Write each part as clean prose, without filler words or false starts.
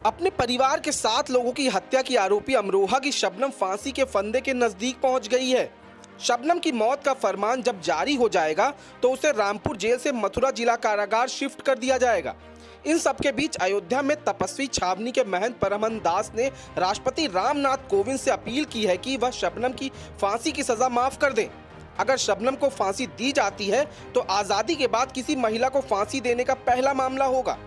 अपने परिवार के 7 लोगों की हत्या की आरोपी अमरोहा की शबनम फांसी के फंदे के नजदीक पहुंच गई है। शबनम की मौत का फरमान जब जारी हो जाएगा तो उसे रामपुर जेल से मथुरा जिला कारागार शिफ्ट कर दिया जाएगा। इन सबके बीच अयोध्या में तपस्वी छावनी के महंत परमहंस दास ने राष्ट्रपति रामनाथ कोविंद से अपील की है कि वह शबनम की फांसी की सजा माफ कर दें। अगर शबनम को फांसी दी जाती है तो आजादी के बाद किसी महिला को फांसी देने का पहला मामला होगा।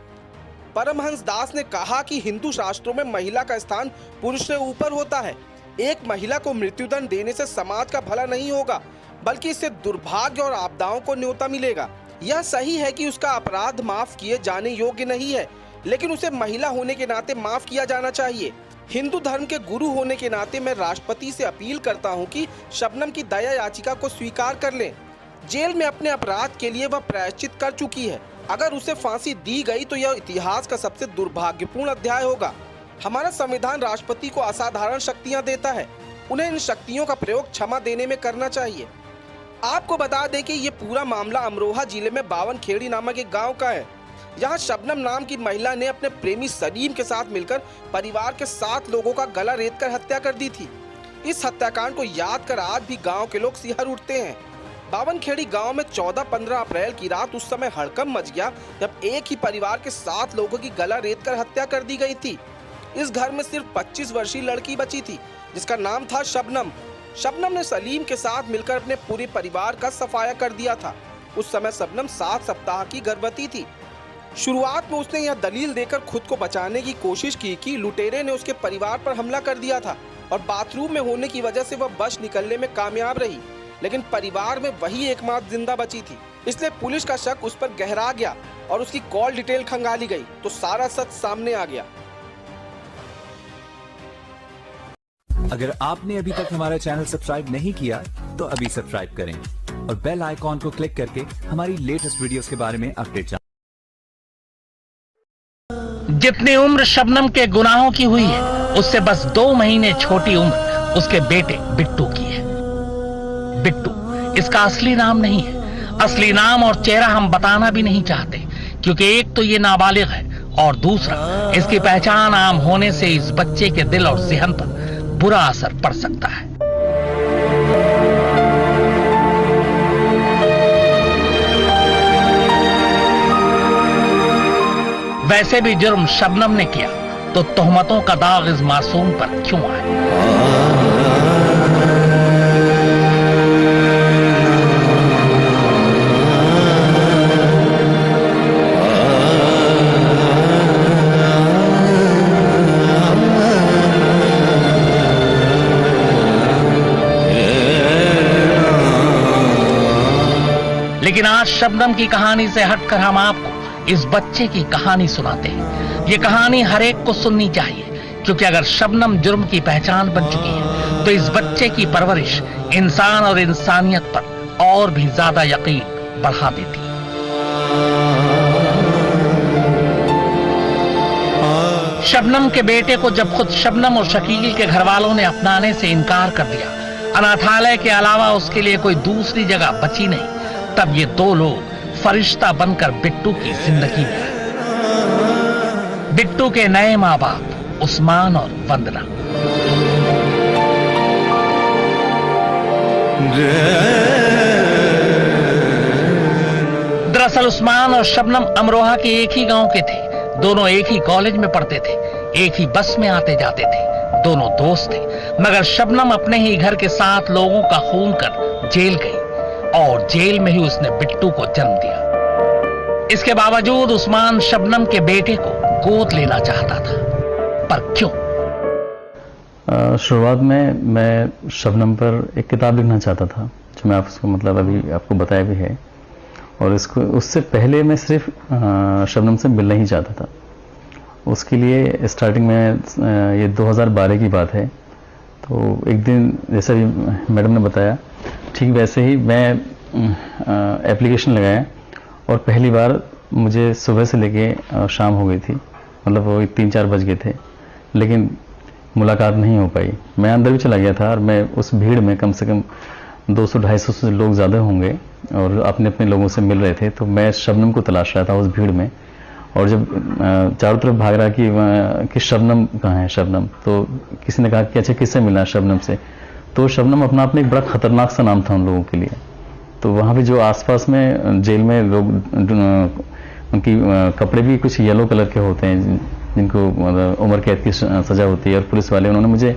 परमहंस दास ने कहा कि हिंदू शास्त्रों में महिला का स्थान पुरुष से ऊपर होता है। एक महिला को मृत्युदंड देने से समाज का भला नहीं होगा, बल्कि इससे दुर्भाग्य और आपदाओं को न्योता मिलेगा। यह सही है कि उसका अपराध माफ किए जाने योग्य नहीं है, लेकिन उसे महिला होने के नाते माफ किया जाना चाहिए। हिंदू धर्म के गुरु होने के नाते मैं राष्ट्रपति से अपील करता हूं कि शबनम की दया याचिका को स्वीकार कर लें। जेल में अपने अपराध के लिए वह प्रायश्चित कर चुकी है। अगर उसे फांसी दी गई तो यह इतिहास का सबसे दुर्भाग्यपूर्ण अध्याय होगा। हमारा संविधान राष्ट्रपति को असाधारण शक्तियां देता है, उन्हें इन शक्तियों का प्रयोग क्षमा देने में करना चाहिए। आपको बता दें कि ये पूरा मामला अमरोहा जिले में बावनखेड़ी नामक एक गांव का है। यहाँ शबनम नाम की महिला ने अपने प्रेमी सलीम के साथ मिलकर परिवार के 7 लोगों का गला रेतकर हत्या कर दी थी। इस हत्याकांड को याद कर आज भी गाँव के लोग सिहर उठते हैं। बावनखेड़ी गांव में 14-15 अप्रैल की रात उस समय हड़कंप मच गया जब एक ही परिवार के 7 लोगों की गला रेतकर हत्या कर दी गई थी। इस घर में सिर्फ 25 वर्षीय लड़की बची थी जिसका नाम था शबनम। शबनम ने सलीम के साथ मिलकर अपने पूरे परिवार का सफाया कर दिया था। उस समय शबनम 7 सप्ताह की गर्भवती थी। शुरुआत में उसने यह दलील देकर खुद को बचाने की कोशिश की कि लुटेरे ने उसके परिवार पर हमला कर दिया था और बाथरूम में होने की वजह से वह बच निकलने में कामयाब रही, लेकिन परिवार में वही एकमात्र जिंदा बची थी। इसलिए पुलिस का शक उस पर गहरा गया और उसकी कॉल डिटेल खंगाली गई तो सारा सच सामने आ गया। अगर आपने अभी तक हमारा चैनल सब्सक्राइब नहीं किया तो अभी सब्सक्राइब करें और बेल आइकॉन को क्लिक करके हमारी लेटेस्ट वीडियोस के बारे में अपडेट जानें। जितनी उम्र शबनम के गुनाहों की हुई है उससे बस 2 महीने छोटी उम्र उसके बेटे बिट्टू की है। बिट्टू इसका असली नाम नहीं है। असली नाम और चेहरा हम बताना भी नहीं चाहते, क्योंकि एक तो ये नाबालिग है और दूसरा इसकी पहचान आम होने से इस बच्चे के दिल और ज़हन पर बुरा असर पड़ सकता है। वैसे भी जुर्म शबनम ने किया तो तोहमतों का दाग इस मासूम पर क्यों आए? लेकिन आज शबनम की कहानी से हटकर हम आपको इस बच्चे की कहानी सुनाते हैं। ये कहानी हर एक को सुननी चाहिए, क्योंकि अगर शबनम जुर्म की पहचान बन चुकी है तो इस बच्चे की परवरिश इंसान और इंसानियत पर और भी ज्यादा यकीन बढ़ा देती है। शबनम के बेटे को जब खुद शबनम और शकील के घर वालों ने अपनाने से इनकार कर दिया, अनाथालय के अलावा उसके लिए कोई दूसरी जगह बची नहीं, तब ये 2 लोग फरिश्ता बनकर बिट्टू की जिंदगी में आए। बिट्टू के नए माँ बाप उस्मान और वंदना। दरअसल उस्मान और शबनम अमरोहा के एक ही गांव के थे। दोनों एक ही कॉलेज में पढ़ते थे, एक ही बस में आते जाते थे, दोनों दोस्त थे। मगर शबनम अपने ही घर के 7 लोगों का खून कर जेल गई और जेल में ही उसने बिट्टू को जन्म दिया। इसके बावजूद उस्मान शबनम के बेटे को गोद लेना चाहता था, पर क्यों? शुरुआत में मैं शबनम पर एक किताब लिखना चाहता था, जो मैं आपको अभी आपको बताया भी है, और इसको उससे पहले मैं सिर्फ शबनम से मिलना ही चाहता था। उसके लिए स्टार्टिंग में ये 2012 की बात है। तो एक दिन जैसा भी मैडम ने बताया ठीक वैसे ही मैं एप्लीकेशन लगाया और पहली बार मुझे सुबह से लेके शाम हो गई थी, वो 3-4 बज गए थे, लेकिन मुलाकात नहीं हो पाई। मैं अंदर भी चला गया था और मैं उस भीड़ में कम से कम 200-250 लोग ज़्यादा होंगे और अपने अपने लोगों से मिल रहे थे। तो मैं शबनम को तलाश रहा था उस भीड़ में और जब चारों तरफ भाग रहा कि शबनम कहाँ है, शबनम, तो किसी ने कहा कि अच्छा किससे मिला शबनम से, तो शबनम अपना आप में एक बड़ा खतरनाक सा नाम था उन लोगों के लिए। तो वहाँ पे जो आसपास में जेल में लोग, उनकी कपड़े भी कुछ येलो कलर के होते हैं जिनको मतलब उम्र कैद की सजा होती है, और पुलिस वाले उन्होंने मुझे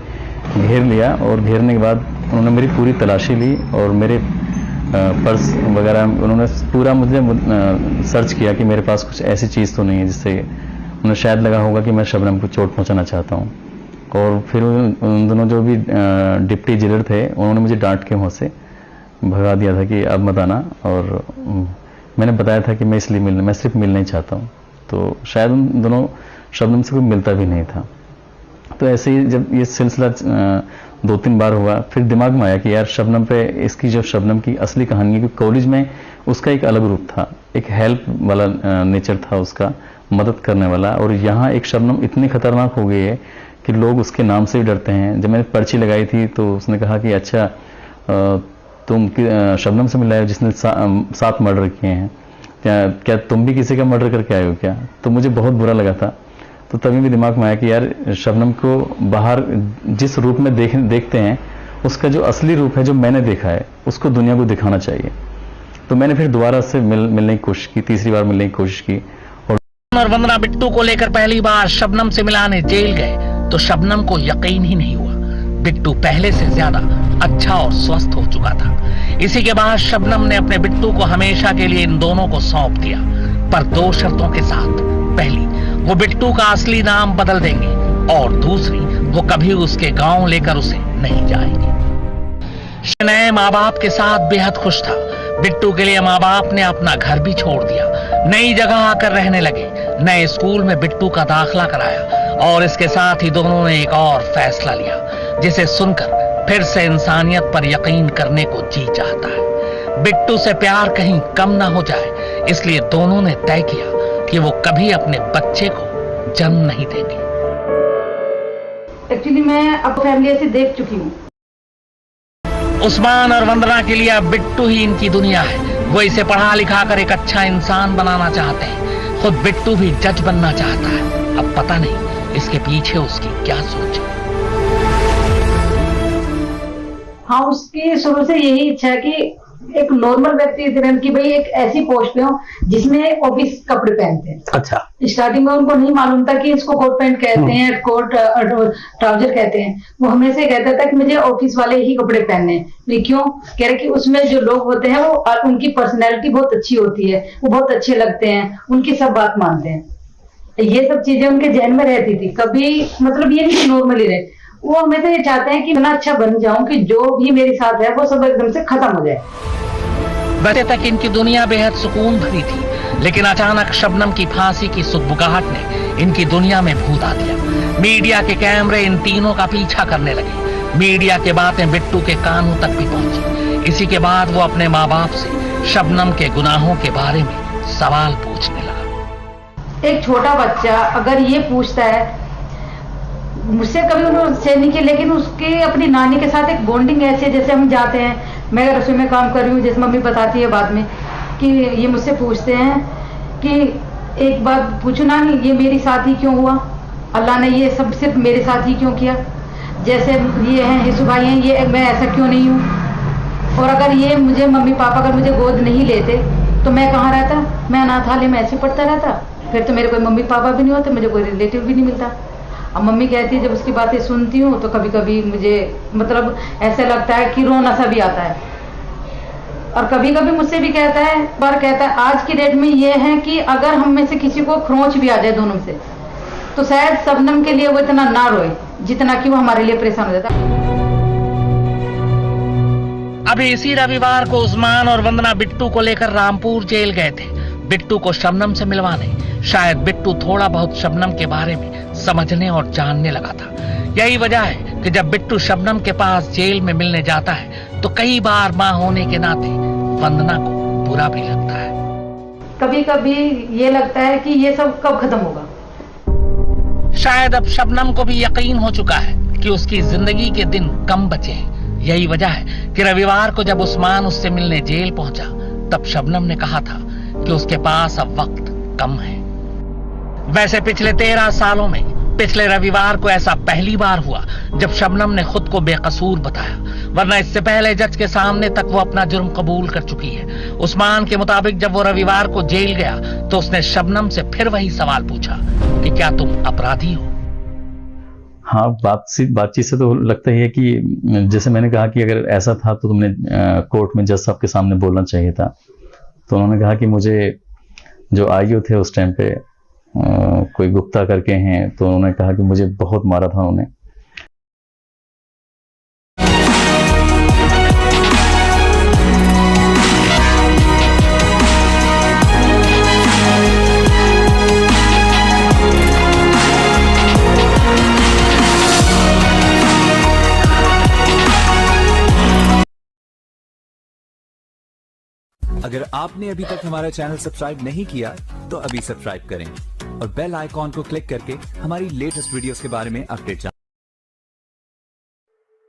घेर लिया, और घेरने के बाद उन्होंने मेरी पूरी तलाशी ली और मेरे पर्स वगैरह उन्होंने पूरा मुझे सर्च किया कि मेरे पास कुछ ऐसी चीज़ तो नहीं है जिससे उन्हें शायद लगा होगा कि मैं शबनम को चोट पहुंचाना चाहता हूं। और फिर उन दोनों जो भी डिप्टी जेलर थे उन्होंने मुझे डांट के वहाँ से भगा दिया था कि अब मत आना, और मैंने बताया था कि मैं सिर्फ मिलना ही चाहता हूँ। तो शायद उन दोनों शबनम से कोई मिलता भी नहीं था। तो ऐसे ही जब ये सिलसिला 2-3 बार हुआ, फिर दिमाग में आया कि यार शबनम पे, इसकी जो शबनम की असली कहानी है कि कॉलेज में उसका एक अलग रूप था, एक हेल्प वाला नेचर था उसका, मदद करने वाला, और यहाँ एक शबनम इतनी खतरनाक हो गई है कि लोग उसके नाम से भी डरते हैं। जब मैंने पर्ची लगाई थी तो उसने कहा कि अच्छा तुम शबनम से मिला है जिसने 7 मर्डर किए हैं, क्या तुम भी किसी का मर्डर करके आए हो क्या? तो मुझे बहुत बुरा लगा था। तो तभी भी दिमाग में आया कि यार शबनम को बाहर जिस रूप में देखते हैं, उसका जो असली रूप है जो मैंने देखा है उसको दुनिया को दिखाना चाहिए। तो मैंने फिर दोबारा से मिलने की कोशिश की, तीसरी बार मिलने की कोशिश की। और वंदना बिट्टू को लेकर पहली बार शबनम से मिलाने जेल गए तो शबनम को यकीन ही नहीं हुआ। बिट्टू पहले से ज्यादा अच्छा और स्वस्थ हो चुका था। इसी के बाद शबनम ने अपने बिट्टू को हमेशा के लिए इन दोनों को सौंप दिया, पर 2 शर्तों के साथ। पहली, वो बिट्टू का असली नाम बदल देंगे, और दूसरी, वो कभी उसके गांव लेकर उसे नहीं जाएंगे। नए माँ बाप के साथ बेहद खुश था। बिट्टू के लिए माँ बाप ने अपना घर भी छोड़ दिया, नई जगह आकर रहने लगे, नए स्कूल में बिट्टू का दाखिला कराया, और इसके साथ ही दोनों ने एक और फैसला लिया जिसे सुनकर फिर से इंसानियत पर यकीन करने को जी चाहता है। बिट्टू से प्यार कहीं कम ना हो जाए, इसलिए दोनों ने तय किया कि वो कभी अपने बच्चे को जन्म नहीं देंगे। एक्चुअली मैं अब फैमिली ऐसे देख चुकी हूँ। उस्मान और वंदना के लिए अब बिट्टू ही इनकी दुनिया है। वो इसे पढ़ा लिखा कर एक अच्छा इंसान बनाना चाहते हैं। खुद बिट्टू भी जज बनना चाहता है। अब पता नहीं इसके पीछे उसकी क्या सोच है। हाँ, उसकी शुरू से यही इच्छा है कि एक नॉर्मल व्यक्ति की भाई एक ऐसी पोस्ट पे हो जिसमें ऑफिस कपड़े पहनते हैं। अच्छा। स्टार्टिंग में उनको नहीं मालूम था कि इसको कोट पैंट कहते हैं, कोट ट्राउजर कहते हैं। वो हमेशा कहता था कि मुझे ऑफिस वाले ही कपड़े पहनने हैं। क्यों? कह रहे कि उसमें जो लोग होते हैं वो उनकी पर्सनैलिटी बहुत अच्छी होती है, वो बहुत अच्छे लगते हैं, उनकी सब बात मानते हैं। ये सब चीजें उनके जहन में रहती थी। कभी मतलब ये नहीं नॉर्मली रहे, वो हमेशा ये चाहते हैं कि इतना अच्छा बन जाऊं कि जो भी मेरे साथ है वो सब एकदम से खत्म हो जाए। वैसे तक इनकी दुनिया बेहद सुकून भरी थी, लेकिन अचानक शबनम की फांसी की सुगबुगाहट ने इनकी दुनिया में भूत आ दिया। मीडिया के कैमरे इन तीनों का पीछा करने लगे। मीडिया की बातें बिट्टू के कानों तक भी पहुंची। इसी के बाद वो अपने माँ बाप से शबनम के गुनाहों के बारे में सवाल पूछने लगा। एक छोटा बच्चा अगर ये पूछता है, मुझसे कभी उन्होंने शेयर नहीं किया, लेकिन उसके अपनी नानी के साथ एक बॉन्डिंग ऐसी है। जैसे हम जाते हैं, मैं रसोई में काम कर रही हूँ, जैसे मम्मी बताती है बाद में कि ये मुझसे पूछते हैं कि एक बात पूछो ना, ये मेरे साथ ही क्यों हुआ, अल्लाह ने ये सब सिर्फ मेरे साथ ही क्यों किया। जैसे ये हैं हिस्सू भाई हैं, ये मैं ऐसा क्यों नहीं हूँ। और अगर ये मुझे मम्मी पापा अगर मुझे गोद नहीं लेते तो मैं कहाँ रहता, मैं अनाथालय में ऐसे पढ़ता रहता, फिर तो मेरे कोई मम्मी पापा भी नहीं होते, मुझे कोई रिलेटिव भी नहीं मिलता। अब मम्मी कहती है, जब उसकी बातें सुनती हूँ तो कभी कभी मुझे मतलब ऐसा लगता है कि रोना सा भी आता है। और कभी कभी मुझसे भी कहता है, पर कहता है आज की डेट में ये है कि अगर हम में से किसी को खरोंच भी आ जाए दोनों से, तो शायद शबनम के लिए वो इतना ना रोए जितना कि वो हमारे लिए परेशान हो जाता। अभी इसी रविवार को उस्मान और वंदना बिट्टू को लेकर रामपुर जेल गए थे, बिट्टू को शबनम से मिलवाने। शायद बिट्टू थोड़ा बहुत शबनम के बारे में समझने और जानने लगा था। यही वजह है कि जब बिट्टू शबनम के पास जेल में मिलने जाता है तो कई बार मां होने के नाते वंदना को बुरा भी लगता है। कभी कभी ये लगता है कि ये सब कब खत्म होगा। शायद अब शबनम को भी यकीन हो चुका है कि उसकी जिंदगी के दिन कम बचे हैं। यही वजह है कि रविवार को जब उस्मान उससे मिलने जेल पहुंचा, तब शबनम ने कहा था कि उसके पास अब वक्त कम है। वैसे पिछले 13 सालों में पिछले रविवार को ऐसा पहली बार हुआ जब शबनम ने खुद को बेकसूर बताया, वरना इससे पहले जज के सामने तक वो अपना जुर्म कबूल कर चुकी है। उस्मान के मुताबिक जब वो रविवार को जेल गया तो उसने शबनम से फिर वही सवाल पूछा कि क्या तुम अपराधी हो। हाँ, बातचीत से तो लगता ही है कि जैसे मैंने कहा कि अगर ऐसा था तो तुमने कोर्ट में जज साहब के सामने बोलना चाहिए था। तो उन्होंने कहा कि मुझे जो आईओ थे उस टाइम पे कोई गुप्ता करके हैं, तो उन्होंने कहा कि मुझे बहुत मारा था उन्होंने। अगर आपने अभी तक हमारा चैनल सब्सक्राइब नहीं किया तो अभी सब्सक्राइब करें और बेल आइकॉन को क्लिक करके हमारी लेटेस्ट वीडियोस के बारे में अपडेट जानें।